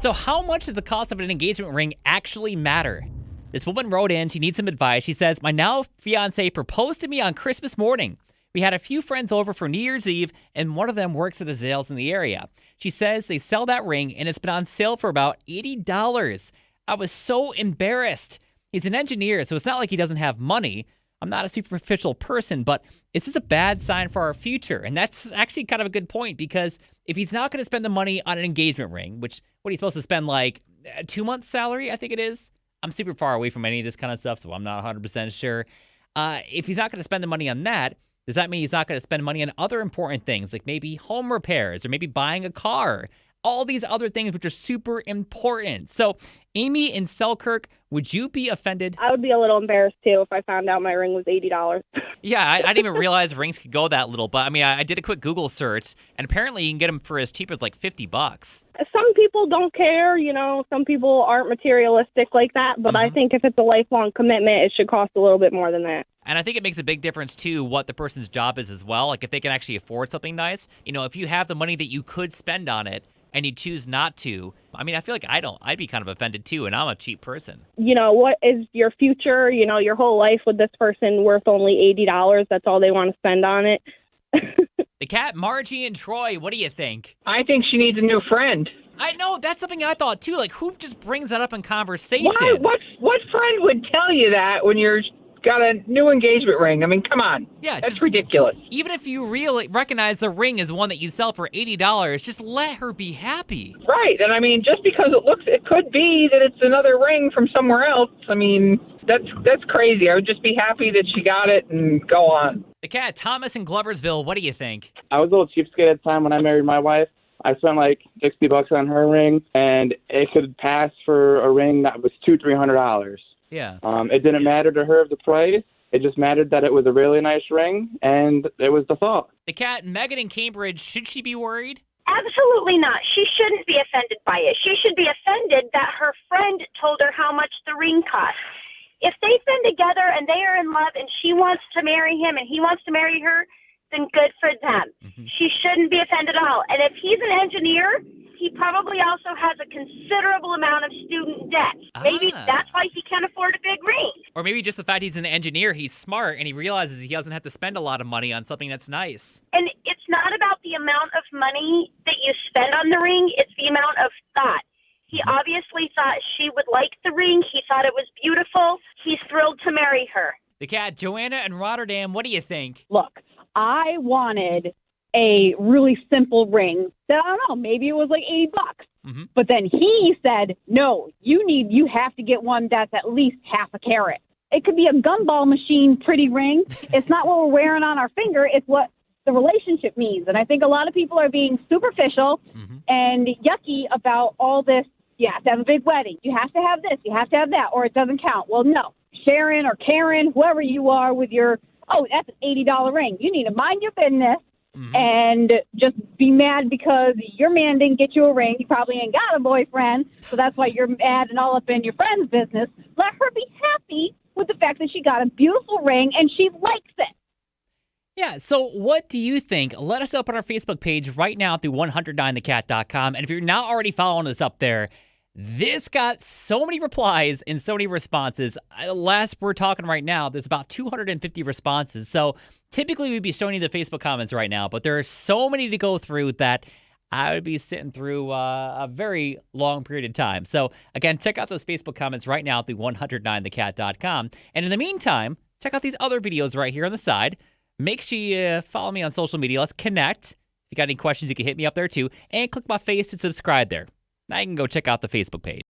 So how much does the cost of an engagement ring actually matter? This woman wrote in, she needs some advice. She says, my now fiancé proposed to me on Christmas morning. We had a few friends over for New Year's Eve, and one of them works at a Zales in the area. She says they sell that ring, and it's been on sale for about $80. I was so embarrassed. He's an engineer, so it's not like he doesn't have money. I'm not a superficial person, but is this a bad sign for our future? And that's actually kind of a good point, because if he's not going to spend the money on an engagement ring, which, what are you supposed to spend, like 2 months' salary, I think it is? I'm super far away from any of this kind of stuff, so I'm not 100% sure. If he's not going to spend the money on that, does that mean he's not going to spend money on other important things, like maybe home repairs or maybe buying a car? All these other things which are super important. So, Amy in Selkirk, would you be offended? I would be a little embarrassed, too, if I found out my ring was $80. Yeah, I didn't even realize rings could go that little. But, I mean, I did a quick Google search, and apparently you can get them for as cheap as like $50. Some people don't care, some people aren't materialistic like that, but I think if it's a lifelong commitment, it should cost a little bit more than that. And I think it makes a big difference, too, what the person's job is as well. Like, if they can actually afford something nice. If you have the money that you could spend on it and you choose not to, I mean, I feel like I'd be kind of offended, too, and I'm a cheap person. What is your future, your whole life with this person worth only $80? That's all they want to spend on it. The cat, Margie and Troy, what do you think? I think she needs a new friend. I know, that's something I thought, too. Like, who just brings that up in conversation? Why? What friend would tell you that when you're got a new engagement ring? I mean, come on. Yeah, that's ridiculous. Even if you really recognize the ring is one that you sell for $80, just let her be happy. Right, and I mean, just because it could be that it's another ring from somewhere else. I mean, that's crazy. I would just be happy that she got it and go on. The cat, Thomas in Gloversville, what do you think? I was a little cheapskate at the time when I married my wife. I spent like $60 on her ring, and it could pass for a ring that was $200-300. Yeah. It didn't matter to her the price. It just mattered that it was a really nice ring, and it was the thought. The cat, Megan in Cambridge, should she be worried? Absolutely not. She shouldn't be offended by it. She should be offended that her friend told her how much the ring cost. If they've been together and they are in love and she wants to marry him and he wants to marry her, then good for them. She shouldn't be offended at all. And if he's an engineer, he probably also has a considerable amount of student debt. Maybe that's why he can't afford a big ring. Or maybe just the fact he's an engineer, he's smart, and he realizes he doesn't have to spend a lot of money on something that's nice. And it's not about the amount of money that you spend on the ring, it's the amount of thought. He obviously thought she would like the ring. He thought it was beautiful. He's thrilled to marry her. The cat, Joanna in Rotterdam, what do you think? Look, I wanted a really simple ring that, I don't know, maybe it was like $80. But then he said, no, you have to get one that's at least half a carat. It could be a gumball machine pretty ring. It's not what we're wearing on our finger. It's what the relationship means. And I think a lot of people are being superficial and yucky about all this. You have to have a big wedding. You have to have this. You have to have that, or it doesn't count. Well, no. Sharon or Karen, whoever you are with your, that's an $80 ring. You need to mind your business and just be mad because your man didn't get you a ring. You probably ain't got a boyfriend, so that's why you're mad and all up in your friend's business. Let her be happy with the fact that she got a beautiful ring and she likes it. Yeah, so what do you think? Let us up on our Facebook page right now through 109thecat.com. And if you're not already following us up there, this got so many replies and so many responses. Last we're talking right now, there's about 250 responses. So typically we'd be showing you the Facebook comments right now, but there are so many to go through that I would be sitting through a very long period of time. So again, check out those Facebook comments right now through 109thecat.com. And in the meantime, check out these other videos right here on the side. Make sure you follow me on social media. Let's connect. If you got any questions, you can hit me up there too. And click my face to subscribe there. Now you can go check out the Facebook page.